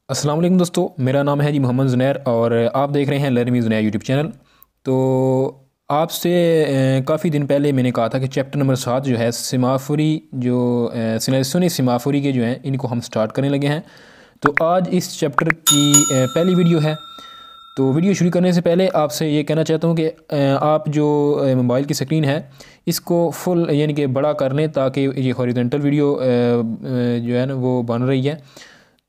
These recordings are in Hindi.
अस्सलाम वालेकुम दोस्तों, मेरा नाम है जी मोहम्मद ज़ुनैर और आप देख रहे हैं learn with Zunair YouTube channel. तो आपसे काफ़ी दिन पहले मैंने कहा था कि चैप्टर नंबर 7 जो है सिमाफोरी जो सिलेक्शनी सिमाफोरी के जो हैं इनको हम स्टार्ट करने लगे हैं। तो आज इस चैप्टर की पहली वीडियो है। तो वीडियो शुरू करने से पहले आपसे ये कहना चाहता हूँ कि आप जो मोबाइल की स्क्रीन है इसको फुल यानी कि बड़ा कर लें ताकि ये हॉरिजॉन्टल वीडियो जो है ना वो बन रही है।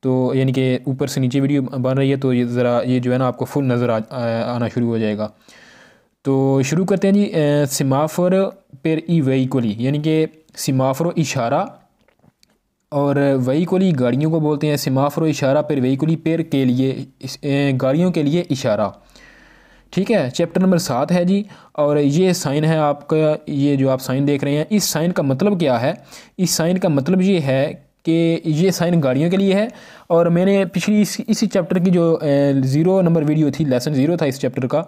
तो यानी कि ऊपर से नीचे वीडियो बन रही है तो ये ज़रा ये जो है ना आपको फुल नज़र आना शुरू हो जाएगा। तो शुरू करते हैं जी। सिमाफोर पर ई वेहिकुली यानी कि सिमाफोर इशारा और वेहिकुली गाड़ियों को बोलते हैं। सिमाफोर इशारा पर वेहिकुली पेर के लिए गाड़ियों के लिए इशारा। ठीक है, चैप्टर नंबर 7 है जी। और ये साइन है आपका, ये जो आप साइन देख रहे हैं इस साइन का मतलब क्या है। इस साइन का मतलब ये है कि ये साइन गाड़ियों के लिए है। और मैंने पिछली इसी चैप्टर की जो 0 नंबर वीडियो थी, लेसन 0 था इस चैप्टर का,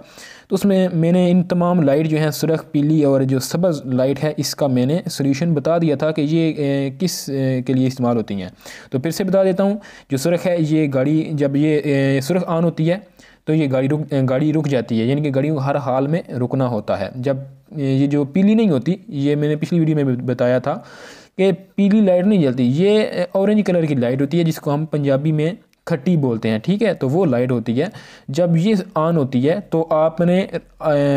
तो उसमें मैंने इन तमाम लाइट जो हैं सुरख, पीली और जो सब्ज़ लाइट है इसका मैंने सोल्यूशन बता दिया था कि ये किस के लिए इस्तेमाल होती हैं। तो फिर से बता देता हूँ। जो सुरख है ये गाड़ी, जब ये सुरख ऑन होती है तो ये गाड़ी रुक जाती है, यानी कि गाड़ी को हर हाल में रुकना होता है। जब ये जो पीली नहीं होती, ये मैंने पिछली वीडियो में बताया था कि पीली लाइट नहीं जलती, ये ऑरेंज कलर की लाइट होती है जिसको हम पंजाबी में खट्टी बोलते हैं। ठीक है, तो वो लाइट होती है। जब ये ऑन होती है तो आपने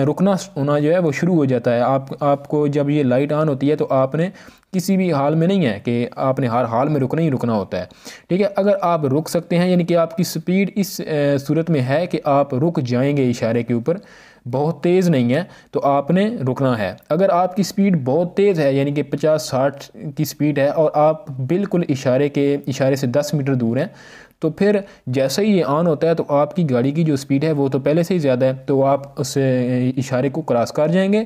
रुकना होना जो है वो शुरू हो जाता है। आपको जब ये लाइट ऑन होती है तो आपने किसी भी हाल में नहीं है कि आपने हर हाल में रुकना ही रुकना होता है। ठीक है, अगर आप रुक सकते हैं यानी कि आपकी स्पीड इस सूरत में है कि आप रुक जाएंगे इशारे के ऊपर, बहुत तेज़ नहीं है तो आपने रुकना है। अगर आपकी स्पीड बहुत तेज़ है यानी कि 50-60 की स्पीड है और आप बिल्कुल इशारे से 10 मीटर दूर हैं, तो फिर जैसे ही ये ऑन होता है तो आपकी गाड़ी की जो स्पीड है वो तो पहले से ही ज़्यादा है, तो आप उस इशारे को क्रॉस कर जाएंगे।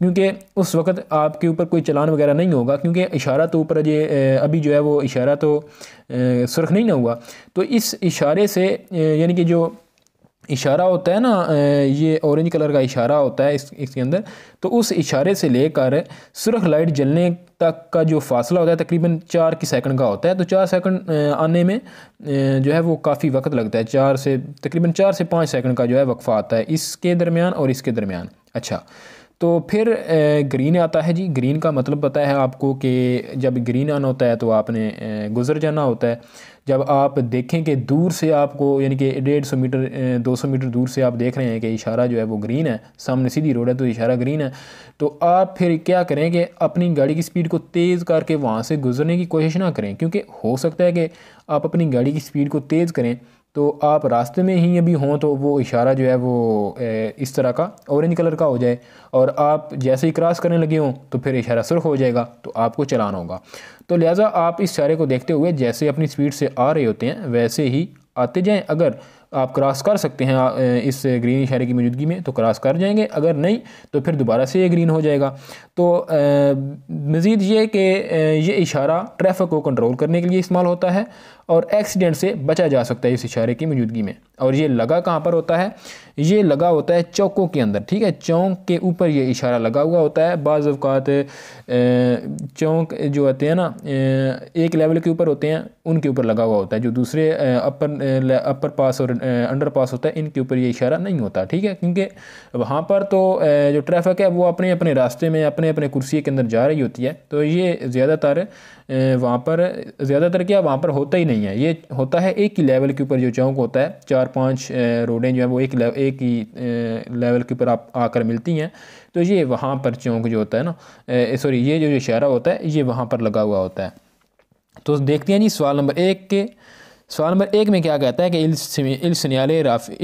क्योंकि उस वक्त आपके ऊपर कोई चलान वगैरह नहीं होगा, क्योंकि इशारा तो ऊपर ये अभी जो है वो इशारा तो सुर्ख नहीं ना हुआ। तो इस इशारे से यानी कि जो इशारा होता है ना, ये ऑरेंज कलर का इशारा होता है इसके अंदर, तो उस इशारे से लेकर सुर्ख लाइट जलने तक का जो फासला होता है तकरीबन 4 सेकंड का होता है। तो 4 सेकंड आने में जो है वो काफ़ी वक्त लगता है। तकरीबन 4 से 5 सेकंड का जो है वक्फा आता है इसके दरमियान और इसके दरमियान। अच्छा, तो फिर ग्रीन आता है जी। ग्रीन का मतलब पता है आपको कि जब ग्रीन ऑन होता है तो आपने गुजर जाना होता है। जब आप देखें कि दूर से आपको यानी कि 150 मीटर 200 मीटर दूर से आप देख रहे हैं कि इशारा जो है वो ग्रीन है, सामने सीधी रोड है तो इशारा ग्रीन है, तो आप फिर क्या करें कि अपनी गाड़ी की स्पीड को तेज़ करके वहाँ से गुजरने की कोशिश ना करें। क्योंकि हो सकता है कि आप अपनी गाड़ी की स्पीड को तेज़ करें तो आप रास्ते में ही अभी हों तो वो इशारा जो है वो इस तरह का ऑरेंज कलर का हो जाए और आप जैसे ही क्रॉस करने लगे हों तो फिर इशारा सुर्ख हो जाएगा, तो आपको चलान होगा। तो लिहाजा आप इस इशारे को देखते हुए जैसे अपनी स्पीड से आ रहे होते हैं वैसे ही आते जाएं। अगर आप क्रॉस कर सकते हैं इस ग्रीन इशारे की मौजूदगी में तो क्रॉस कर जाएंगे, अगर नहीं तो फिर दोबारा से ये ग्रीन हो जाएगा। तो मज़ीद ये कि ये इशारा ट्रैफिक को कंट्रोल करने के लिए इस्तेमाल होता है और एक्सीडेंट से बचा जा सकता है इस इशारे की मौजूदगी में। और ये लगा कहाँ पर होता है, ये लगा होता है चौकों के अंदर। ठीक है, चौक के ऊपर ये इशारा लगा हुआ होता है। बाज़ औक़ात चौक जो होते हैं ना एक लेवल के ऊपर होते हैं, उनके ऊपर लगा हुआ होता है। जो दूसरे अपर पास और अंडर पास होता है इनके ऊपर ये इशारा नहीं होता। ठीक है, क्योंकि वहाँ पर तो जो ट्रैफिक है वो अपने अपने रास्ते में अपने अपने कुर्सी के अंदर जा रही होती है, तो ये ज़्यादातर क्या वहाँ पर होता ही नहीं है। ये होता है एक ही लेवल के ऊपर जो चौक होता है, 4-5 रोडें जो है वो एक ही लेवल के ऊपर आप आकर मिलती हैं, तो ये वहाँ पर चौक जो होता है ना, सॉरी ये जो इशारा होता है ये वहाँ पर लगा हुआ होता है। तो देखते हैं जी सवाल नंबर 1 में क्या कहता है कि इल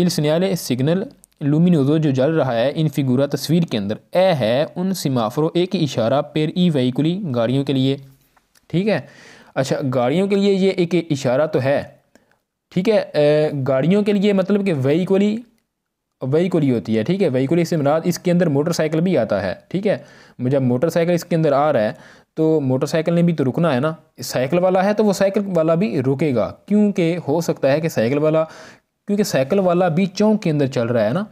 सिग्नले सिग्नल लुमिनोजो जो जल रहा है इन फिगूरा तस्वीर के अंदर ए है उन सिमाफरो एक इशारा पेर ई वेहिकुली गाड़ियों के लिए। ठीक है, अच्छा गाड़ियों के लिए ये एक इशारा तो है। ठीक है, गाड़ियों के लिए मतलब कि वेहिकुली होती है। ठीक है, वेहिकुली से मुराद इसके अंदर मोटरसाइकिल भी आता है। ठीक है, जब मोटरसाइकिल इसके अंदर आ रहा है तो मोटरसाइकिल ने भी तो रुकना है ना। साइकिल वाला है तो वो साइकिल वाला भी रुकेगा, क्योंकि हो सकता है कि क्योंकि साइकिल वाला भी चौक के अंदर चल रहा है ना।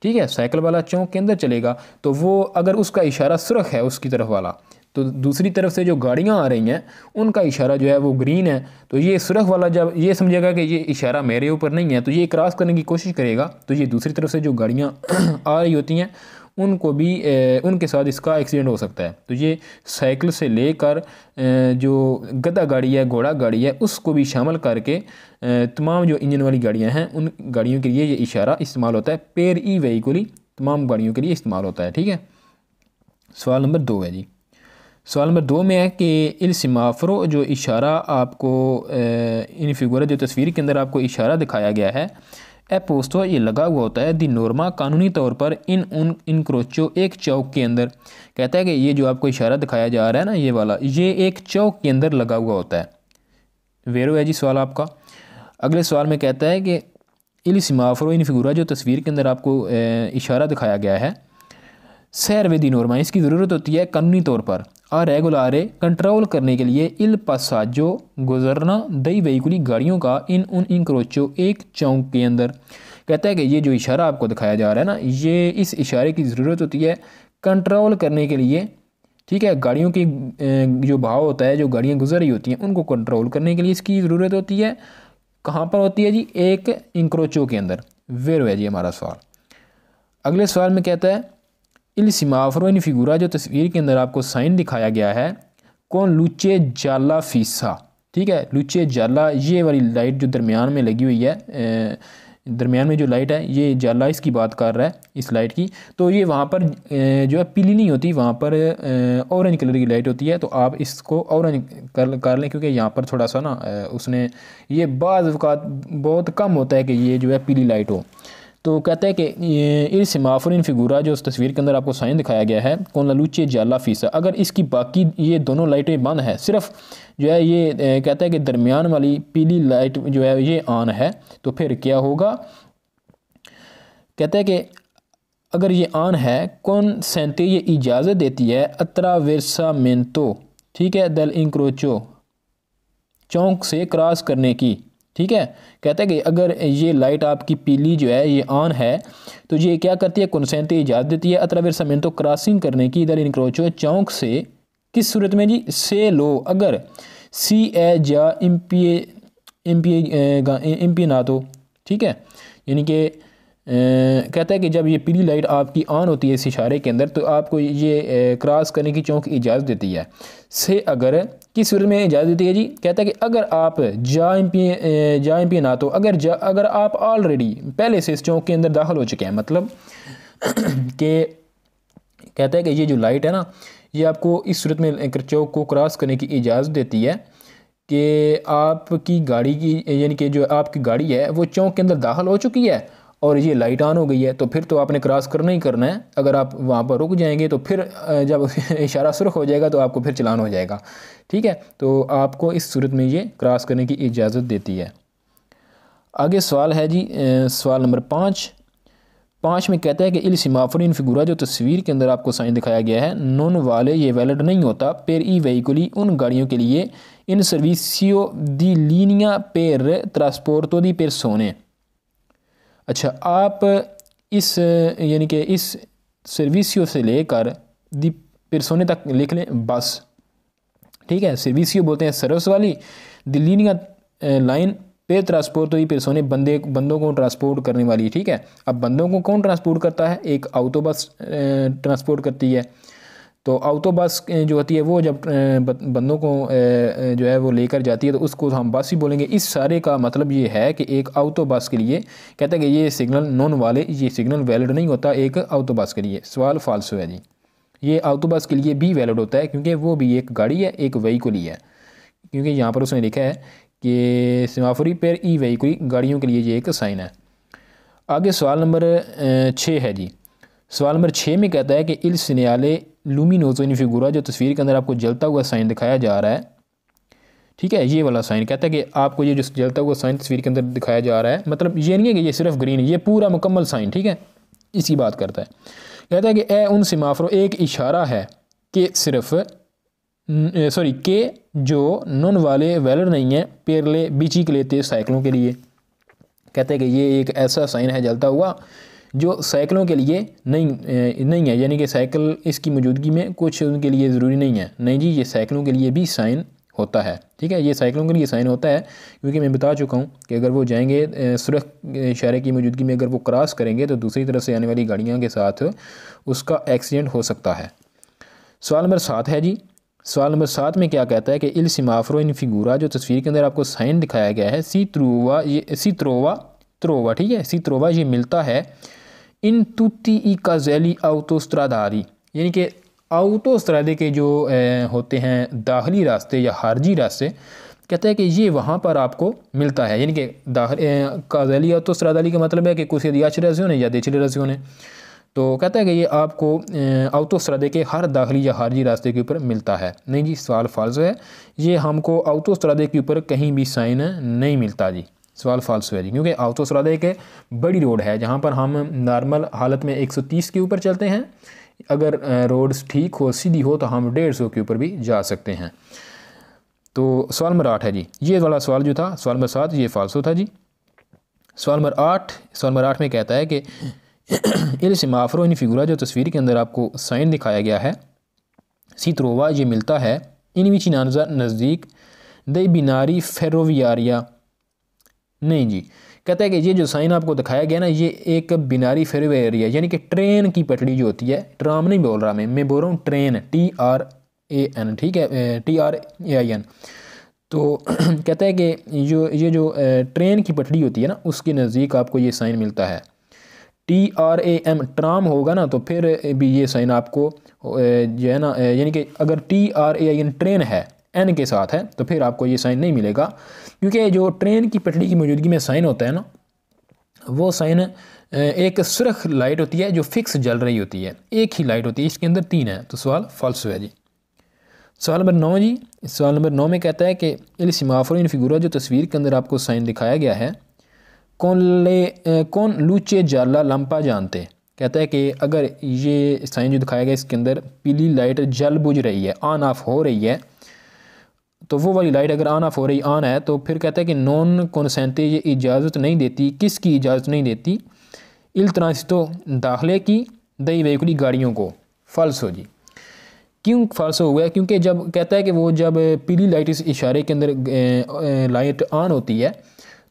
ठीक है, साइकिल वाला चौक के अंदर चलेगा तो वो अगर उसका इशारा सुर्ख है उसकी तरफ वाला तो दूसरी तरफ से जो गाड़ियाँ आ रही हैं उनका इशारा जो है वो ग्रीन है। तो ये सुरख वाला जब ये समझेगा कि ये इशारा मेरे ऊपर नहीं है तो ये क्रॉस करने की कोशिश करेगा, तो ये दूसरी तरफ से जो गाड़ियाँ आ रही होती हैं उनको भी उनके साथ इसका एक्सीडेंट हो सकता है। तो ये साइकिल से लेकर जो गधा गाड़ी है, घोड़ा गाड़ी है, उसको भी शामिल करके तमाम जो इंजन वाली गाड़ियाँ हैं उन गाड़ियों के लिए ये इशारा इस्तेमाल होता है। पेर ई व्हीकल तमाम गाड़ियों के लिए इस्तेमाल होता है। ठीक है, सवाल नंबर 2 है जी। सवाल नंबर 2 में है कि इल सिमाफरो जो इशारा आपको इन फिगुरा जो तस्वीर के अंदर आपको इशारा दिखाया गया है, ए पोस्टो ये लगा हुआ होता है दी नॉर्मा कानूनी तौर पर इन इनक्रोचो एक चौक के अंदर। कहता है कि ये जो आपको इशारा दिखाया जा रहा है ना ये वाला, ये एक चौक के अंदर लगा हुआ होता है। वेरो है जी सवाल आपका। अगले सवाल में कहता है कि इल सिमाफरो इन फिगुरा जो तस्वीर के अंदर आपको इशारा दिखाया गया है, सैरवे दी नॉर्मा इसकी ज़रूरत होती है कानूनी तौर पर और रेगुलारे कंट्रोल करने के लिए इल पासाजो गुजरना दई व्हीकुली गाड़ियों का इन उन इंक्रोचो एक चौक के अंदर। कहता है कि ये जो इशारा आपको दिखाया जा रहा है ना, ये इस इशारे की ज़रूरत होती है कंट्रोल करने के लिए। ठीक है, गाड़ियों की जो भाव होता है, जो गाड़ियाँ गुजर रही होती हैं उनको कंट्रोल करने के लिए इसकी ज़रूरत होती है। कहाँ पर होती है जी? एक इंक्रोचो के अंदर। वेरो है जी हमारा सवाल। अगले सवाल में कहता है इल सिमाफरो इन फिगुरा जो तस्वीर के अंदर आपको साइन दिखाया गया है, कौन लुचे जाला फीसा। ठीक है, लुचे जाला ये वाली लाइट जो दरमियान में लगी हुई है, दरमियान में जो लाइट है ये जाला इसकी बात कर रहा है, इस लाइट की। तो ये वहाँ पर जो है पीली नहीं होती, वहाँ पर ऑरेंज कलर की लाइट होती है। तो आप इसको ऑरेंज कर लें क्योंकि यहाँ पर थोड़ा सा ना उसने ये बाज़ औक़ात बहुत कम होता है कि ये जो है पीली लाइट हो। तो कहता है कि इस सिमाफर इन फिगुरा जो उस तस्वीर के अंदर आपको साइन दिखाया गया है, कौन ललूचे जाला फीसा, अगर इसकी बाकी ये दोनों लाइटें बंद है, सिर्फ जो है ये कहता है कि दरमियान वाली पीली लाइट जो है ये ऑन है, तो फिर क्या होगा? कहता है कि अगर ये ऑन है, कौन सेंते ये इजाज़त देती है अत्रावेर्सामेंतो, ठीक है, दल इंक्रोचो चौक से क्रॉस करने की। ठीक है, कहता है कि अगर ये लाइट आपकी पीली जो है ये ऑन है तो ये क्या करती है? कंसेंट इजाज़त देती है अत्रावेर्सामेंतो क्रॉसिंग करने की दल इंक्रोचो चौक से। किस सूरत में जी? से लो अगर सी ए जा इम्पी ना तो। ठीक है, यानी कि कहता है कि जब ये पीली लाइट आपकी ऑन होती है इस इशारे के अंदर तो आपको ये क्रॉस करने की चौक इजाज़त देती है। से अगर किस सूरत में इजाज़त देती है जी? कहता है कि अगर आप जा इम्पी ना तो अगर आप ऑलरेडी पहले से इस चौक के अंदर दाखिल हो चुके हैं, मतलब कि कहता है कि ये जो लाइट है ना ये आपको इस सूरत में चौक को क्रॉस करने की इजाज़त देती है कि आपकी गाड़ी की यानी कि जो आपकी गाड़ी है वो चौक के अंदर दाखिल हो चुकी है और ये लाइट ऑन हो गई है, तो फिर तो आपने क्रॉस करना ही करना है। अगर आप वहाँ पर रुक जाएंगे तो फिर जब इशारा सुर्ख हो जाएगा तो आपको फिर चलान हो जाएगा। ठीक है, तो आपको इस सूरत में ये क्रॉस करने की इजाज़त देती है। आगे सवाल है जी सवाल नंबर 5 में कहता है कि इल सिमाफर इन फिगुरा जो तस्वीर के अंदर आपको साइन दिखाया गया है, नॉन वाले ये वैलिड नहीं होता पेर ई व्हीकुली उन गाड़ियों के लिए इन सर्विसियो दी लीनिया पेर ट्रांसपोर्टो दी पेरसोने। अच्छा, आप इस यानी कि इस सर्विसियो से लेकर दी पेरसोने तक लिख लें बस। ठीक है, सर्विसियो बोलते हैं सर्विस वाली, दी लीनिया लाइन पे ट्रांसपोर्ट तो ये पेरसोने बंदों को ट्रांसपोर्ट करने वाली। ठीक है, अब बंदों को कौन ट्रांसपोर्ट करता है? एक ऑटो बस ट्रांसपोर्ट करती है। तो ऑटो बस जो होती है वो जब बंदों को जो है वो लेकर जाती है तो उसको हम बस ही बोलेंगे। इस सारे का मतलब ये है कि एक ऑटो बस के लिए कहता है कि ये सिग्नल नॉन वाले ये सिग्नल वैलिड नहीं होता एक ऑटो बस के लिए। सवाल फाल्सो है जी। ये ऑटो बस के लिए भी वैलिड होता है क्योंकि वो भी एक गाड़ी है, एक व्हीकल ही है, क्योंकि यहाँ पर उसने लिखा है कि सिमाफोरी पेर ई व्हीकल गाड़ियों के लिए ये एक साइन है। आगे सवाल नंबर 6 है जी। सवाल नंबर 6 में कहता है कि इल सिनेले लूमिनोजो इन फिगुरा जो तस्वीर के अंदर आपको जलता हुआ साइन दिखाया जा रहा है। ठीक है, ये वाला साइन कहता है कि आपको ये जो जलता हुआ साइन तस्वीर के अंदर दिखाया जा रहा है, मतलब ये नहीं है कि ये सिर्फ ग्रीन, ये पूरा मुकम्मल साइन। ठीक है, इसकी बात करता है। कहता है कि ए उन सिमाफरो एक इशारा है कि सिर्फ के जो नॉन वाले वैलिड नहीं है पेरले बीची के लेते साइकिलों के लिए। कहते हैं कि ये एक ऐसा साइन है जलता हुआ जो साइकिलों के लिए नहीं है, यानी कि साइकिल इसकी मौजूदगी में कुछ उनके लिए ज़रूरी नहीं है। नहीं जी, ये साइकिलों के लिए भी साइन होता है। ठीक है, ये साइकिलों के लिए साइन होता है, क्योंकि मैं बता चुका हूँ कि अगर वो जाएंगे सुरख इशारे की मौजूदगी में, अगर वो क्रॉस करेंगे तो दूसरी तरफ से आने वाली गाड़ियों के साथ उसका एक्सीडेंट हो सकता है। सवाल नंबर 7 है जी। सवाल नंबर 7 में क्या कहता है कि इल सिमाफ्रो इन फिगूरा, जो तस्वीर के अंदर आपको साइन दिखाया गया है, सी त्रोवा, ठीक है, सी त्रोवा ये मिलता है इन तुती ई काजेली आउटोस्ट्रादारी, यानी कि आउटोस्ट्रादे के जो होते हैं दाखिली रास्ते या खारजी रास्ते, कहता है कि ये वहाँ पर आपको मिलता है। यानी कि काजेली आउटोस्ट्रादाली का मतलब है कि कुछ याच रजियों ने या देचले रजियों ने, तो कहता है कि ये आपको आउटोस्ट्रादे के हर दाखिली या खारजी रास्ते के ऊपर मिलता है। नहीं जी, सवाल फाल्स है, ये हमको आउटोस्ट्रादे के ऊपर कहीं भी साइन नहीं मिलता जी। सवाल फाल्स है जी, क्योंकि आउटोस्ट्रादे एक बड़ी रोड है जहाँ पर हम नॉर्मल हालत में 130 के ऊपर चलते हैं, अगर रोड्स ठीक हो सीधी हो तो हम 150 के ऊपर भी जा सकते हैं। तो सवाल नंबर 8 है जी, ये वाला सवाल जो था सवाल नंबर 7 ये फाल्सो था जी। सवाल नंबर 8 में कहता है कि इल सिमाफ्रो इन फिगुरा, जो तस्वीर के अंदर आपको साइन दिखाया गया है, सी त्रोवा ये मिलता है इन विचिनानजा नज़दीक दई बिनारी फेरोवियारिया। नहीं जी, कहता है कि ये जो साइन आपको दिखाया गया ना, ये एक बिनारी फेरोवियारिया यानी कि ट्रेन की पटड़ी जो होती है, ट्राम नहीं बोल रहा मैं बोल रहा हूँ ट्रेन, TRAN, ठीक है, TRAIN। तो कहता है कि ये जो ट्रेन की पटड़ी होती है ना, उसके नज़दीक आपको ये साइन मिलता है। TRAM ट्राम होगा ना, तो फिर भी ये साइन आपको जो है ना, यानी कि अगर TRAIN ट्रेन है N के साथ है, तो फिर आपको ये साइन नहीं मिलेगा, क्योंकि जो ट्रेन की पटड़ी की मौजूदगी में साइन होता है ना, वो साइन एक सुर्ख लाइट होती है जो फिक्स जल रही होती है, एक ही लाइट होती है, इसके अंदर 3 है, तो सवाल फॉल्स है जी। सवाल नंबर 9 जी। सवाल नंबर 9 में कहता है कि इल सिमाफ्रो इन फिगुरा, जो तस्वीर के अंदर आपको साइन दिखाया गया है, कौन लूचे जाला लंपा जानते। कहता है कि अगर ये साइन जो दिखाया गया इसके अंदर पीली लाइट जल बुझ रही है, ऑन ऑफ हो रही है, तो वो वाली लाइट अगर ऑन ऑफ हो रही ऑन है, तो फिर कहता है कि नॉन कॉन्सेंटे ये इजाज़त नहीं देती, किसकी इजाज़त नहीं देती, इल ट्रांसितो दाखिले की दई वेहिकुली गाड़ियों को। फॉल्स हो जी। क्यों फॉल्स हुआ है? क्योंकि जब कहता है कि वो जब पीली लाइट इस इशारे के अंदर लाइट ऑन होती है,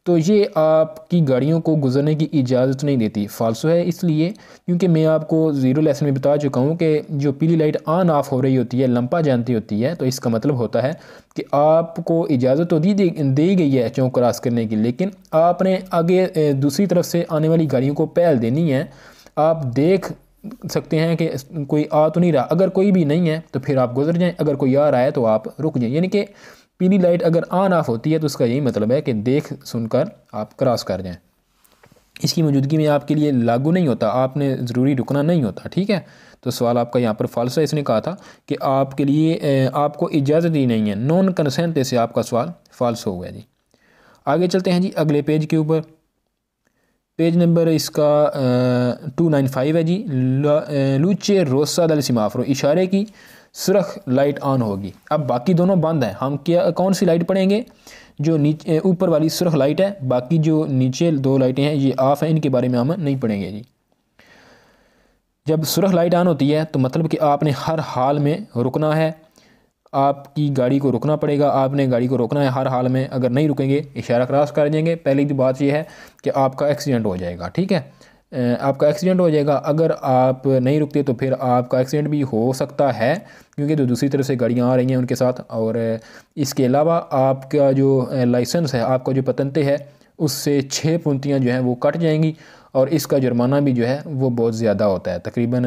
तो ये आपकी गाड़ियों को गुजरने की इजाज़त नहीं देती। फाल्सो है इसलिए क्योंकि मैं आपको ज़ीरो लेसन में बता चुका हूँ कि जो पीली लाइट ऑन ऑफ हो रही होती है, लंपा जानती होती है, तो इसका मतलब होता है कि आपको इजाज़त तो दी गई है चौक क्रॉस करने की, लेकिन आपने आगे दूसरी तरफ से आने वाली गाड़ियों को पहल देनी है। आप देख सकते हैं कि कोई आ तो नहीं रहा, अगर कोई भी नहीं है तो फिर आप गुजर जाएं, अगर कोई आ रहा है तो आप रुक जाएं। यानी कि पीली लाइट अगर ऑन ऑफ होती है तो उसका यही मतलब है कि देख सुनकर आप क्रॉस कर जाएं। इसकी मौजूदगी में आपके लिए लागू नहीं होता, आपने ज़रूरी रुकना नहीं होता। ठीक है, तो सवाल आपका यहाँ पर फॉल्स है। इसने कहा था कि आपके लिए आपको इजाज़त ही नहीं है, नॉन कंसेंट से आपका सवाल फॉल्स हो गया जी। आगे चलते हैं जी अगले पेज के ऊपर। पेज नंबर इसका 295 है जी। लूचे रोसा दल सिमाफ्रो, इशारे की सुरख लाइट ऑन होगी। अब बाकी दोनों बंद हैं, हम कौन सी लाइट पढ़ेंगे? जो नीचे ऊपर वाली सुरख लाइट है, बाकी जो नीचे दो लाइटें हैं ये ऑफ हैं, इनके बारे में हम नहीं पढ़ेंगे जी। जब सुरख लाइट ऑन होती है तो मतलब कि आपने हर हाल में रुकना है, आपकी गाड़ी को रुकना पड़ेगा, आपने गाड़ी को रोकना है हर हाल में। अगर नहीं रुकेंगे इशारा क्रॉस कर जाएंगे। पहली तो बात यह है कि आपका एक्सीडेंट हो जाएगा। ठीक है, आपका एक्सीडेंट हो जाएगा। अगर आप नहीं रुकते तो फिर आपका एक्सीडेंट भी हो सकता है, क्योंकि तो दूसरी तरफ से गाड़ियाँ आ रही हैं उनके साथ। और इसके अलावा आपका जो लाइसेंस है, आपका जो पतंते है, उससे 6 पंक्तियाँ जो हैं वो कट जाएंगी, और इसका जुर्माना भी जो है वो बहुत ज़्यादा होता है, तकरीबन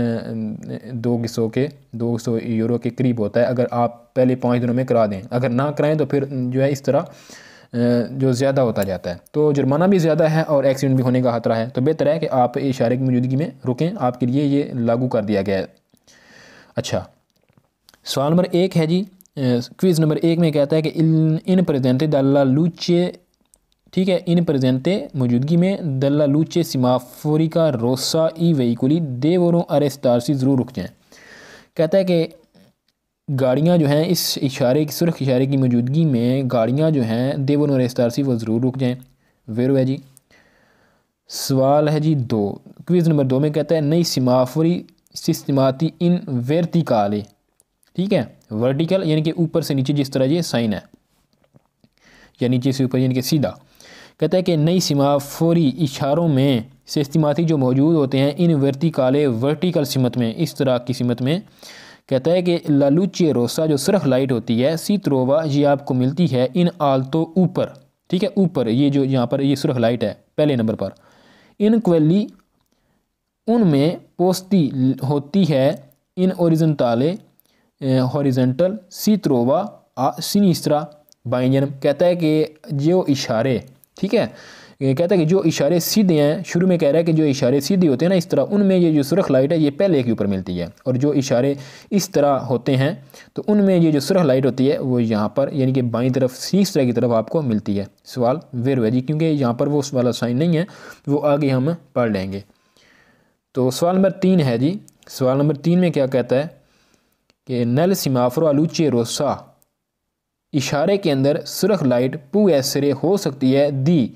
200 यूरो के करीब होता है, अगर आप पहले 5 दिनों में करा दें। अगर ना कराएं तो फिर जो है इस तरह जो ज़्यादा होता जाता है, तो जुर्माना भी ज़्यादा है और एक्सीडेंट भी होने का खतरा है। तो बेहतर है कि आप इशारे की मौजूदगी में रुकें, आपके लिए ये लागू कर दिया गया है। अच्छा, सवाल नंबर 1 है जी। क्विज़ नंबर 1 में कहता है कि इन प्रेजेंटे दल्ला लूचे, ठीक है, इन प्रेजेंटे मौजूदगी में दल्ला लूचे सिमाफोरी का रोसा ई वेहिकुली देवरों अरेस्टारसी ज़रूर रुक जाएँ। कहता है कि गाड़ियाँ जो हैं इस इशारे की सुर्ख इशारे की मौजूदगी में गाड़ियाँ जो हैं देवरों अरेस्टारसी वो ज़रूर रुक जाएँ। वेरो है जी। सवाल है जी 2, क्विज़ नंबर 2 में कहता है नई सिमाफोरी सिस्टमाती इन वर्टिकाले, ठीक है, वर्टिकल यानी कि ऊपर से नीचे जिस तरह ये साइन है, या नीचे से ऊपर यानी कि सीधा। कहता है कि नई सिमाफोरी इशारों में सिस्टमाती जो मौजूद होते हैं इन वर्टिकाले वर्टिकल सिमत में, इस तरह की सिमत में। कहता है कि लालूचे रोसा जो सुर्ख लाइट होती है सी त्रोवा ये आपको मिलती है इन आलतो ऊपर, ठीक है, ऊपर ये जो यहाँ पर ये सुर्ख लाइट है पहले नंबर पर। इन क्वेली उनमें पोस्ती होती है इन ओरिजेंटाले हॉरिजेंटल सी त्रोवा सिनिस्त्रा बाएं जन्म। कहता है कि जो इशारे, ठीक है, कहता है कि जो इशारे सीधे हैं, शुरू में कह रहा है कि जो इशारे सीधे होते हैं ना इस तरह, उनमें ये जो सुर्ख लाइट है ये पहले के ऊपर मिलती है, और जो इशारे इस तरह होते हैं तो उनमें ये जो सुर्ख लाइट होती है वो यहाँ पर यानी कि बाईं तरफ सिनिस्त्रा की तरफ आपको मिलती है। सवाल वेरो है जी, क्योंकि यहाँ पर वो उस वाला साइन नहीं है, वो आगे हम पढ़ लेंगे। तो सवाल नंबर 3 है जी। सवाल नंबर 3 में क्या कहता है कि नल सिमाफरो अलूचे रोसा इशारे के अंदर सुर्ख लाइट पू ऐसरे हो सकती है दी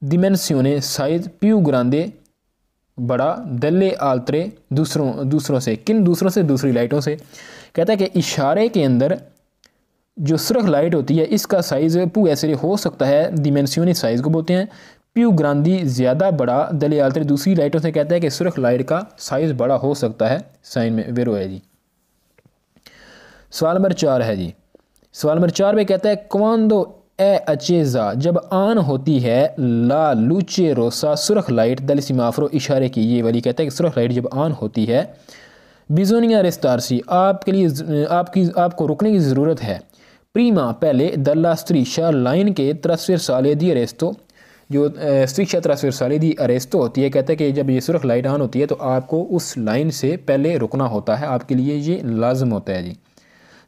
दिमेंसियोने साइज प्यू ग्रांदे बड़ा दल्ले आल्तरे दूसरों से, किन दूसरों से, दूसरी लाइटों से। कहता है कि इशारे के अंदर जो सुर्ख लाइट होती है इसका साइज़ पू ऐसरे हो सकता है, दिमेंसियोने साइज़ को बोलते हैं, प्यू ग्रांदी ज़्यादा बड़ा, दले आल्तरे दूसरी लाइटों से। कहता है कि सुर्ख लाइट का साइज़ बड़ा हो सकता है, साइन में वेरो है जी। सवाल नंबर 4 है जी। सवाल नंबर 4 में कहता है क्वांदो ए अचेज़ा जब आन होती है ला लूचे रोसा सुर्ख लाइट दल सिमाफरो इशारे की, ये वाली। कहता है कि सुर्ख लाइट जब आन होती है बिजोनिया रेस्तारसी आपके लिए आपको रुकने की ज़रूरत है। प्रीमा पहले दल्ला स्त्रीशा लाइन के त्रस्विर साले दी अरेस्तो, जो स्त्रीशा त्रस्विर साले दी अरेस्तो होती है। कहता है कि जब ये सुर्ख लाइट ऑन होती है तो आपको उस लाइन से पहले रुकना होता है, आपके लिए ये लाजम होता है जी।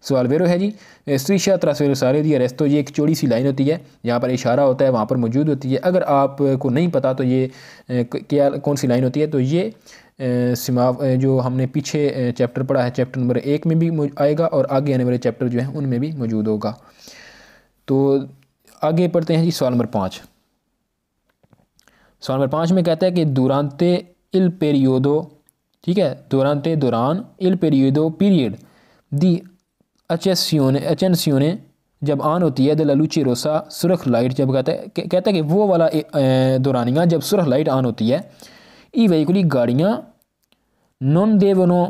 सवाल वेरो है जी। स्त्रीशा त्रस्विर साले दी अरेस्तो ये एक चौड़ी सी लाइन होती है, यहाँ पर इशारा होता है, वहाँ पर मौजूद होती है। अगर आपको नहीं पता तो ये क्या कौन सी लाइन होती है, तो ये जो हमने पीछे चैप्टर पढ़ा है, चैप्टर नंबर 1 में भी आएगा और आगे आने वाले चैप्टर जो है उनमें भी मौजूद होगा। तो आगे पढ़ते हैं जी सवाल नंबर 5। सवाल नंबर 5 में कहता है कि दुरांते इल पेरियोडो, ठीक है, दुरांते दौरान इल पेरियोडो पीरियड दी अचेंसियोने जब ऑन होती है द ललूची रोसा सुर्ख लाइट, जब कहता है कि वो वाला दौरानिया जब सुर्ख लाइट ऑन होती है, ई वहीकुली गाड़ियाँ नॉन देवनो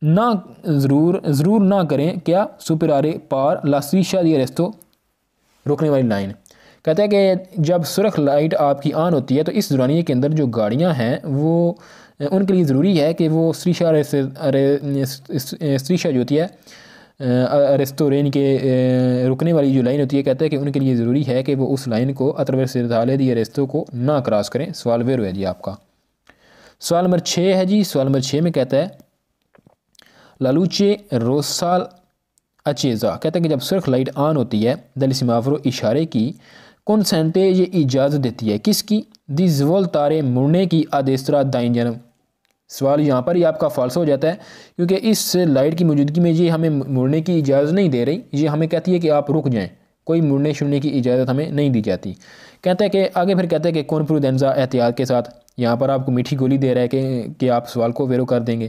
ना ज़रूर ना करें क्या सुपरारे पार लास्ट्रीशा दी रेस्तो रोकने वाली लाइन। कहता है कि जब सुर्ख लाइट आपकी ऑन होती है तो इस दौरानिए के अंदर जो गाड़ियाँ हैं वो उनके लिए ज़रूरी है कि वो स्त्रीशा जो होती है रेस्टोरेंट के रुकने वाली जो लाइन होती है, कहता है कि उनके लिए ज़रूरी है कि वो उस लाइन को अतरवेसाले दी रेस्तों को ना क्रॉस करें। सवाल वेरो है जी आपका। सवाल नंबर 6 है जी। सवाल नंबर 6 में कहता है लालूचे रोसाल अचेज़ा, कहता है कि जब सुर्ख लाइट ऑन होती है दल सिमाफरो इशारे की कौनसेंटे ये इजाज़त देती है किसकी, दी जवल तारे मुड़ने की आदेस्तरा दाइन जन्म। सवाल यहाँ पर ही आपका फाल्स हो जाता है, क्योंकि इस लाइट की मौजूदगी में ये हमें मुड़ने की इजाज़त नहीं दे रही, ये हमें कहती है कि आप रुक जाएं, कोई मुड़ने शुड़ने की इजाज़त हमें नहीं दी जाती। कहता है कि आगे फिर कहता है कि कौन प्रूडेंजा एहतियात के साथ, यहाँ पर आपको मीठी गोली दे रहा है कि आप सवाल को वेरो कर देंगे।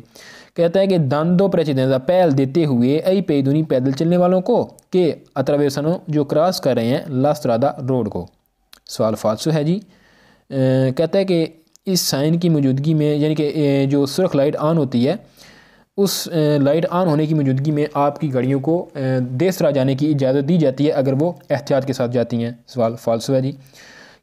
कहता है कि दांदो प्रेचिदेंजा पहल देते हुए आई पेदुनी पैदल चलने वालों को के अतरवेसनों जो क्रॉस कर रहे हैं लास्त्रादा रोड को। सवाल फाल्सो है जी। कहता है कि इस साइन की मौजूदगी में यानी कि जो सुर्ख लाइट ऑन होती है उस लाइट ऑन होने की मौजूदगी में आपकी गाड़ियों को देसरा जाने की इजाज़त दी जाती है अगर वो एहतियात के साथ जाती हैं। सवाल फाल्सो है जी,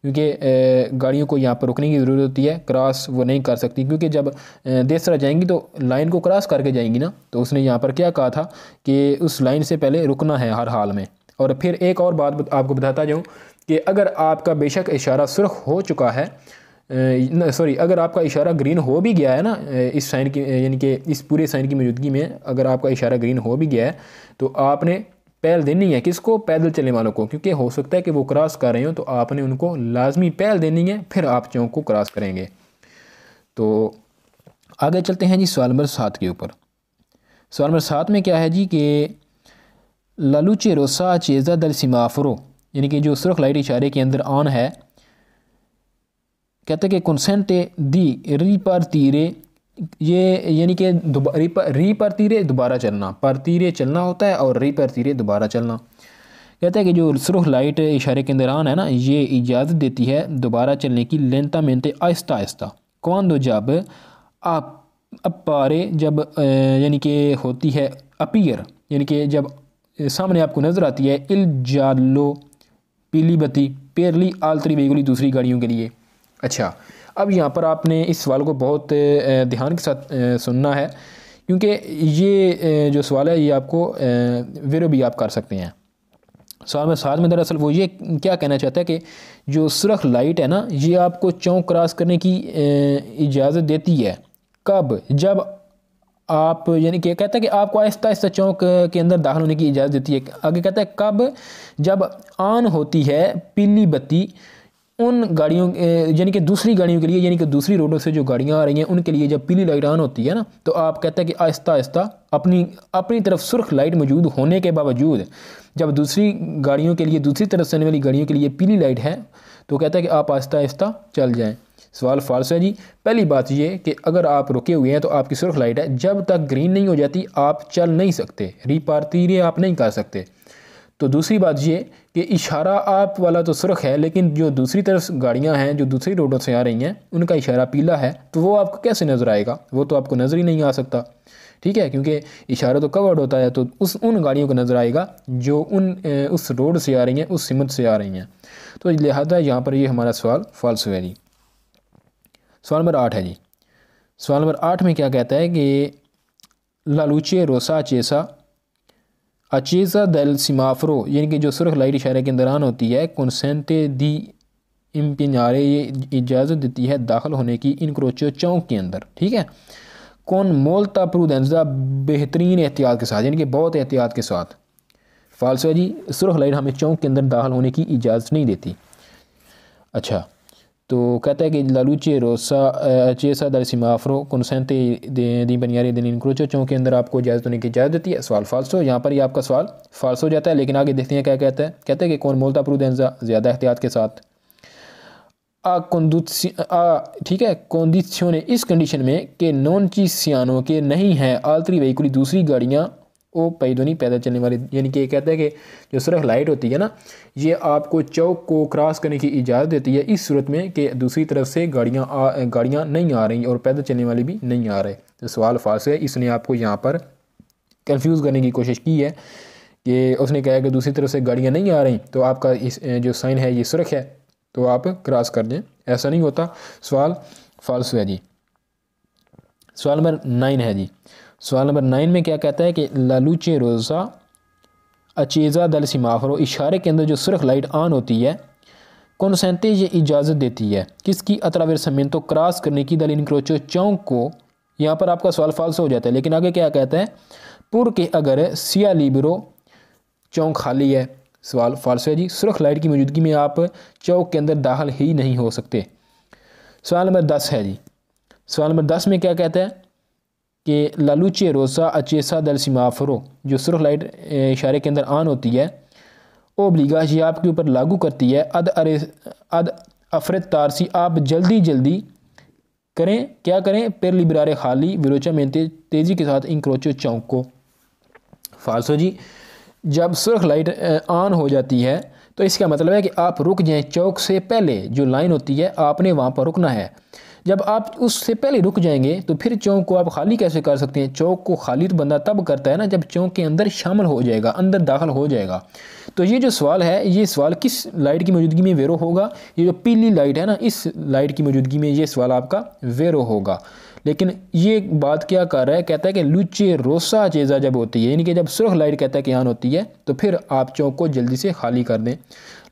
क्योंकि गाड़ियों को यहाँ पर रुकने की ज़रूरत होती है, क्रॉस वो नहीं कर सकती, क्योंकि जब देसरा जाएंगी तो लाइन को क्रॉस करके जाएंगी ना। तो उसने यहाँ पर क्या कहा था कि उस लाइन से पहले रुकना है हर हाल में। और फिर एक और बात आपको बताता जाऊँ कि अगर आपका बेशक इशारा सुर्ख हो चुका है, अगर आपका इशारा ग्रीन हो भी गया है ना इस साइन की यानी कि इस पूरे साइन की मौजूदगी में अगर आपका इशारा ग्रीन हो भी गया है तो आपने पहल देनी है किसको, पैदल चलने वालों को, क्योंकि हो सकता है कि वो क्रॉस कर रहे हो तो आपने उनको लाजमी पहल देनी है, फिर आप चौक को क्रॉस करेंगे। तो आगे चलते हैं जी सवाल नंबर 7 के ऊपर। सवाल नंबर 7 में क्या है जी कि लालूचे रोसा चेज़ा दल सिमाफरो, यानी कि जो सुर्ख लाइट इशारे के अंदर ऑन है कहते हैं कि कंसेंटे दी रिपार्टीरे, ये यानी कि रिपार्टीरे दोबारा चलना, पार्टीरे चलना होता है और रिपार्टीरे दोबारा चलना। कहता है कि जो सुर्ख लाइट इशारे के दौरान है ना, ये इजाज़त देती है दोबारा चलने की, लेंटामेंटे आहिस्ता आहिस्ता। क्वांडो जब आप अपारे, जब यानी कि होती है अपीयर, यानी कि जब सामने आपको नज़र आती है, इल जालो पीली बत्ती, पेरली आलतरी वेगुली दूसरी गाड़ियों के लिए। अच्छा, अब यहाँ पर आपने इस सवाल को बहुत ध्यान के साथ सुनना है, क्योंकि ये जो सवाल है ये आपको वेरो भी आप कर सकते हैं। सवाल में साथ में दरअसल वो ये क्या कहना चाहता है कि जो सुर्ख लाइट है ना, ये आपको चौक क्रॉस करने की इजाज़त देती है। कब? जब आप, यानी कि कहता है कि आपको आहिस्ता आहिस्ता चौक के अंदर दाखिल होने की इजाज़त देती है। आगे कहता है कब? जब ऑन होती है पीली बत्ती उन गाड़ियों, यानी कि दूसरी गाड़ियों के लिए, यानी कि दूसरी रोडों से जो गाड़ियाँ आ रही हैं उनके लिए जब पीली लाइट ऑन होती है ना, तो आप कहते हैं कि आहिस्ता आहिस्ता अपनी तरफ सुर्ख लाइट मौजूद होने के बावजूद जब दूसरी गाड़ियों के लिए, दूसरी तरफ से आने वाली गाड़ियों के लिए पीली लाइट है, तो कहता है कि आप आहिस्ता आहिस्ता चल जाएँ। सवाल फाल्स है जी। पहली बात ये कि अगर आप रुके हुए हैं तो आपकी सुर्ख लाइट है, जब तक ग्रीन नहीं हो जाती आप चल नहीं सकते, रिपार्टीरे आप नहीं कर सकते। तो दूसरी बात ये कि इशारा आप वाला तो सुर्ख है, लेकिन जो दूसरी तरफ गाड़ियां हैं जो दूसरी रोडों से आ रही हैं उनका इशारा पीला है, तो वो आपको कैसे नज़र आएगा? वो तो आपको नज़र ही नहीं आ सकता, ठीक है, क्योंकि इशारा तो कवर्ड होता है। तो उन गाड़ियों को नज़र आएगा जो उस रोड से आ रही हैं, उस सिमत से आ रही हैं। तो लिहाजा यहाँ पर ये हमारा सवाल फॉल्स है जी। सवाल नंबर 8 है जी। सवाल नंबर 8 में क्या कहता है कि लालूचे रोसा चेसा अचेज़ा दल सिमाफ्रो, यानी कि जो सुर्ख लाइट इशारे के दौरान होती है, कॉन्सेंटे दी इम्पिनारे, ये इजाज़त देती है दाखिल होने की इनक्रोचो चौक के अंदर, ठीक है। कौन मोलता प्रूडेंसा, बेहतरीन एहतियात के साथ, यानी कि बहुत एहतियात के साथ। फाल्स है जी, सुर्ख लाइट हमें चौक के अंदर दाखिल होने की इजाज़त नहीं देती। अच्छा, तो कहता है कि लालूचे रोसा चेसा दल सिमाफ्रो कॉन्सेंटे दी बनियारे दिन इनक्रोचो चौक के अंदर आपको इजाज़त होने की इजाज़त देती है। सवाल फाल्स हो, यहाँ पर ही आपका सवाल फाल्स हो जाता है। लेकिन आगे देखते हैं क्या कहता है। कहता है कि कौन मोलता प्रूडेंसा, ज़्यादा एहतियात के साथ। ठीक है, कॉन्डिशने, इस कंडीशन में कि नॉन चीसियानों के नहीं है आलतरी वहीकुली दूसरी गाड़ियाँ वो पैदोनी पैदल चलने वाली, यानी कि कहता है कि जो सुर्ख लाइट होती है ना, ये आपको चौक को क्रॉस करने की इजाज़त देती है इस सूरत में कि दूसरी तरफ से गाड़ियाँ नहीं आ रही और पैदल चलने वाली भी नहीं आ रहे। तो सवाल फाल्स है। इसने आपको यहाँ पर कंफ्यूज करने की कोशिश की है कि उसने कहा कि दूसरी तरफ से गाड़ियाँ नहीं आ रही तो आपका इस जो साइन है ये सुर्ख है, तो आप क्रॉस कर दें। ऐसा नहीं होता। सवाल फाल्स है जी। सवाल नंबर 9 है जी। सवाल नंबर 9 में क्या कहता है कि लालूचे रोज़ा अचेज़ा दल सिमाफरो, इशारे के अंदर जो सुर्ख लाइट ऑन होती है, कॉन्सेंटे ये इजाज़त देती है किसकी? अत्रावेरसमेंटो, क्रॉस करने की, दल इनक्रोचो चौक को। यहाँ पर आपका सवाल फाल्स हो जाता है। लेकिन आगे क्या कहता है? पुर के अगर सिया लिबरो, चौक खाली है। सवाल फाल्स है जी। सुर्ख लाइट की मौजूदगी में आप चौक के अंदर दाखिल ही नहीं हो सकते। सवाल नंबर 10 है जी। सवाल नंबर 10 में क्या कहता है कि लालूचे रोसा अचेसा दल सिमाफरो, जो सुर्ख लाइट इशारे के अंदर ऑन होती है, ओब्लिगा, ये आपके ऊपर लागू करती है अद अफरत तारसी, आप जल्दी जल्दी करें, क्या करें? पेर लिबरारे खाली विरोचा में तेज़ी के साथ इंक्रोचो चौक को। फाल्सो जी। जब सुर्ख लाइट ऑन हो जाती है तो इसका मतलब है कि आप रुक जाएं। चौक से पहले जो लाइन होती है आपने वहाँ पर रुकना है। जब आप उससे पहले रुक जाएंगे तो फिर चौक को आप खाली कैसे कर सकते हैं? चौक को खाली तो बंदा तब करता है ना जब चौक के अंदर शामिल हो जाएगा, अंदर दाखिल हो जाएगा। तो ये जो सवाल है, ये सवाल किस लाइट की मौजूदगी में वेरो होगा? ये जो पीली लाइट है ना, इस लाइट की मौजूदगी में ये सवाल आपका वेरो होगा। लेकिन ये बात क्या कर रहा है? कहता है कि लूचे रोसा चेज़ा जब होती है, यानी कि जब सुर्ख लाइट कहता है कि ऑन होती है तो फिर आप चौक को जल्दी से खाली कर दें।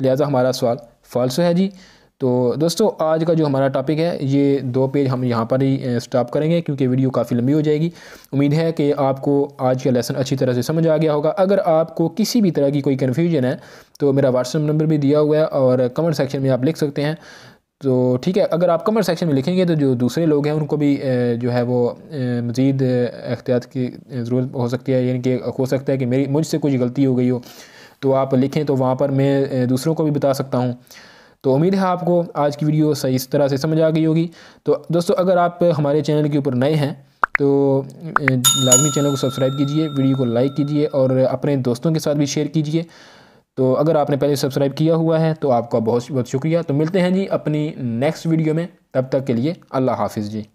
लिहाजा हमारा सवाल फाल्सो है जी। तो दोस्तों, आज का जो हमारा टॉपिक है ये 2 पेज हम यहाँ पर ही स्टॉप करेंगे क्योंकि वीडियो काफ़ी लंबी हो जाएगी। उम्मीद है कि आपको आज का लेसन अच्छी तरह से समझ आ गया होगा। अगर आपको किसी भी तरह की कोई कन्फ्यूजन है तो मेरा व्हाट्सएप नंबर भी दिया हुआ है और कमेंट सेक्शन में आप लिख सकते हैं। तो ठीक है, अगर आप कमेंट सेक्शन में लिखेंगे तो जो दूसरे लोग हैं उनको भी जो है वो मज़ीद एहतियात की ज़रूरत हो सकती है, यानी कि हो सकता है कि मुझसे कुछ गलती हो गई हो, तो आप लिखें तो वहाँ पर मैं दूसरों को भी बता सकता हूँ। तो उम्मीद है आपको आज की वीडियो सही इस तरह से समझ आ गई होगी। तो दोस्तों अगर आप हमारे चैनल के ऊपर नए हैं तो लाजमी चैनल को सब्सक्राइब कीजिए, वीडियो को लाइक कीजिए और अपने दोस्तों के साथ भी शेयर कीजिए। तो अगर आपने पहले सब्सक्राइब किया हुआ है तो आपका बहुत बहुत शुक्रिया। तो मिलते हैं जी अपनी नेक्स्ट वीडियो में, तब तक के लिए अल्लाह हाफिज़ जी।